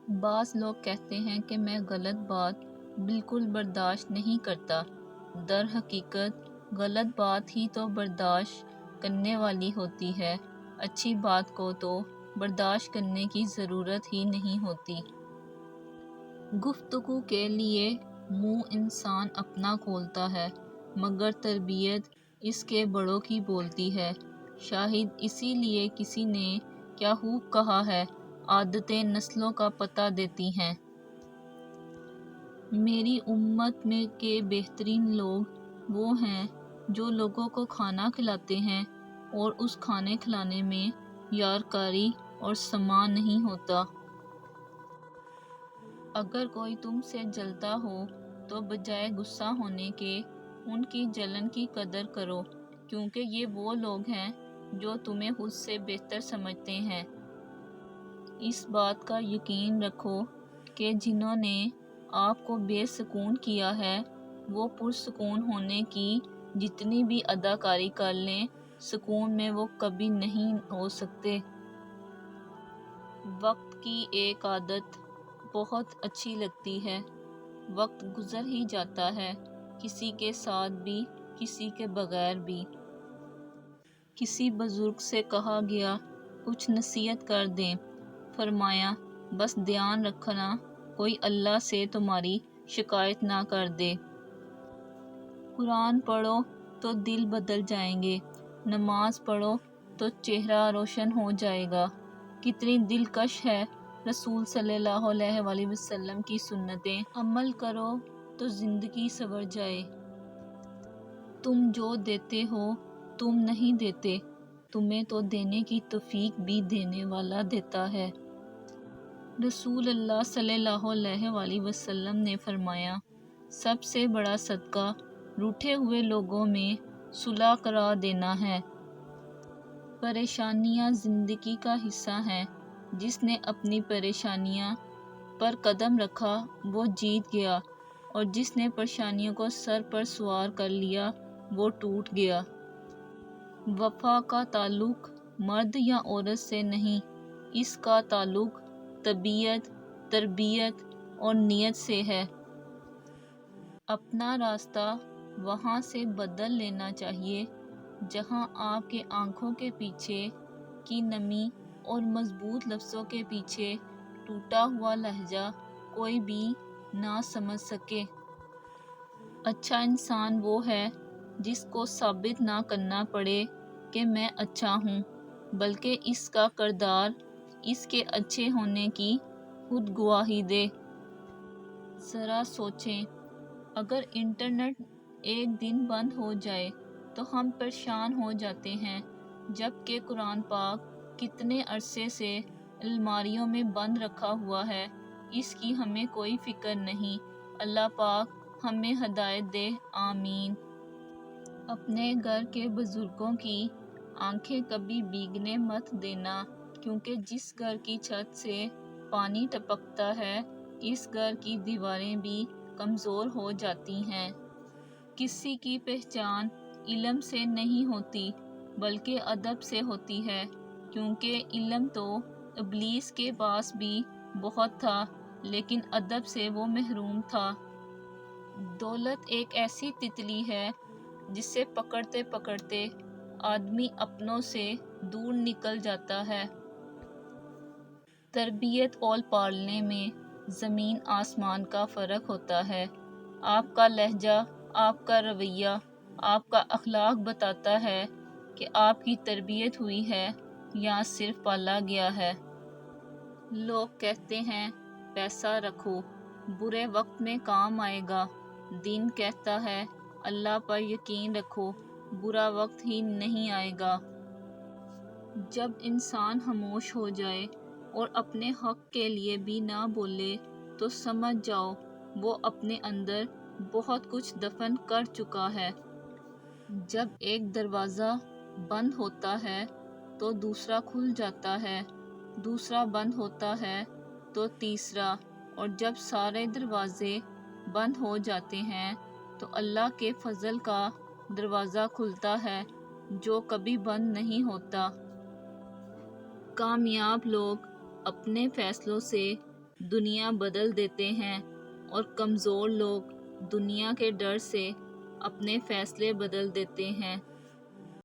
بعض لوگ کہتے ہیں کہ میں غلط بات بالکل برداشت نہیں کرتا۔ در حقیقت غلط بات ہی تو برداشت کرنے والی ہوتی ہے، اچھی بات کو تو برداشت کرنے کی ضرورت ہی نہیں ہوتی۔ گفتگو کے لیے منہ انسان اپنا کھولتا ہے، مگر تربیت اس کے بڑوں کی بولتی ہے۔ شاید اسی لیے کسی نے کیا خوب کہا ہے، عادتیں نسلوں کا پتہ دیتی ہیں۔ میری امت میں کے بہترین لوگ وہ ہیں جو لوگوں کو کھانا کھلاتے ہیں اور اس کھانے کھلانے میں یارکاری اور سماں نہیں ہوتا۔ اگر کوئی تم سے جلتا ہو تو بجائے غصہ ہونے کے ان کی جلن کی قدر کرو، کیونکہ یہ وہ لوگ ہیں جو تمہیں خود سے بہتر سمجھتے ہیں۔ اس بات کا یقین رکھو کہ جنہوں نے آپ کو بے سکون کیا ہے وہ پرسکون ہونے کی جتنی بھی اداکاری کر لیں، سکون میں وہ کبھی نہیں ہو سکتے۔ وقت کی ایک عادت بہت اچھی لگتی ہے، وقت گزر ہی جاتا ہے، کسی کے ساتھ بھی کسی کے بغیر بھی۔ کسی بزرگ سے کہا گیا کچھ نصیحت کر دیں، فرمایا بس دھیان رکھنا کوئی اللہ سے تمہاری شکایت نہ کر دے۔ قرآن پڑھو تو دل بدل جائیں گے، نماز پڑھو تو چہرہ روشن ہو جائے گا۔ کتنی دلکش ہے رسول صلی اللہ علیہ وآلہ وسلم کی سنتیں، عمل کرو تو زندگی سنور جائے۔ تم جو دیتے ہو تم نہیں دیتے، تمہیں تو دینے کی توفیق بھی دینے والا دیتا ہے۔ رسول اللہ صلی اللہ علیہ وآلہ وسلم نے فرمایا، سب سے بڑا صدقہ روٹھے ہوئے لوگوں میں صلح کرا دینا ہے۔ پریشانیاں زندگی کا حصہ ہیں، جس نے اپنی پریشانیاں پر قدم رکھا وہ جیت گیا، اور جس نے پریشانیوں کو سر پر سوار کر لیا وہ ٹوٹ گیا۔ وفا کا تعلق مرد یا عورت سے نہیں، اس کا تعلق طبیعت، تربیت اور نیت سے ہے۔ اپنا راستہ وہاں سے بدل لینا چاہیے جہاں آپ کے آنکھوں کے پیچھے کی نمی اور مضبوط لفظوں کے پیچھے ٹوٹا ہوا لہجہ کوئی بھی نہ سمجھ سکے۔ اچھا انسان وہ ہے جس کو ثابت نہ کرنا پڑے کہ میں اچھا ہوں، بلکہ اس کا کردار اس کے اچھے ہونے کی خود گواہی دے۔ ذرا سوچیں، اگر انٹرنیٹ ایک دن بند ہو جائے تو ہم پریشان ہو جاتے ہیں، جبکہ قرآن پاک کتنے عرصے سے الماریوں میں بند رکھا ہوا ہے، اس کی ہمیں کوئی فکر نہیں۔ اللہ پاک ہمیں ہدایت دے، آمین۔ اپنے گھر کے بزرگوں کی آنکھیں کبھی بھیگنے مت دینا، کیونکہ جس گھر کی چھت سے پانی ٹپکتا ہے اس گھر کی دیواریں بھی کمزور ہو جاتی ہیں۔ کسی کی پہچان علم سے نہیں ہوتی بلکہ ادب سے ہوتی ہے، کیونکہ علم تو ابلیس کے پاس بھی بہت تھا لیکن ادب سے وہ محروم تھا۔ دولت ایک ایسی تتلی ہے جسے پکڑتے پکڑتے آدمی اپنوں سے دور نکل جاتا ہے۔ تربیت اور پالنے میں زمین آسمان کا فرق ہوتا ہے۔ آپ کا لہجہ، آپ کا رویہ، آپ کا اخلاق بتاتا ہے کہ آپ کی تربیت ہوئی ہے یا صرف پالا گیا ہے۔ لوگ کہتے ہیں پیسہ رکھو، برے وقت میں کام آئے گا۔ دین کہتا ہے اللہ پر یقین رکھو، برا وقت ہی نہیں آئے گا۔ جب انسان خاموش ہو جائے اور اپنے حق کے لیے بھی نہ بولے تو سمجھ جاؤ وہ اپنے اندر بہت کچھ دفن کر چکا ہے۔ جب ایک دروازہ بند ہوتا ہے تو دوسرا کھل جاتا ہے، دوسرا بند ہوتا ہے تو تیسرا، اور جب سارے دروازے بند ہو جاتے ہیں تو اللہ کے فضل کا دروازہ کھلتا ہے جو کبھی بند نہیں ہوتا۔ کامیاب لوگ اپنے فیصلوں سے دنیا بدل دیتے ہیں اور کمزور لوگ دنیا کے ڈر سے اپنے فیصلے بدل دیتے ہیں۔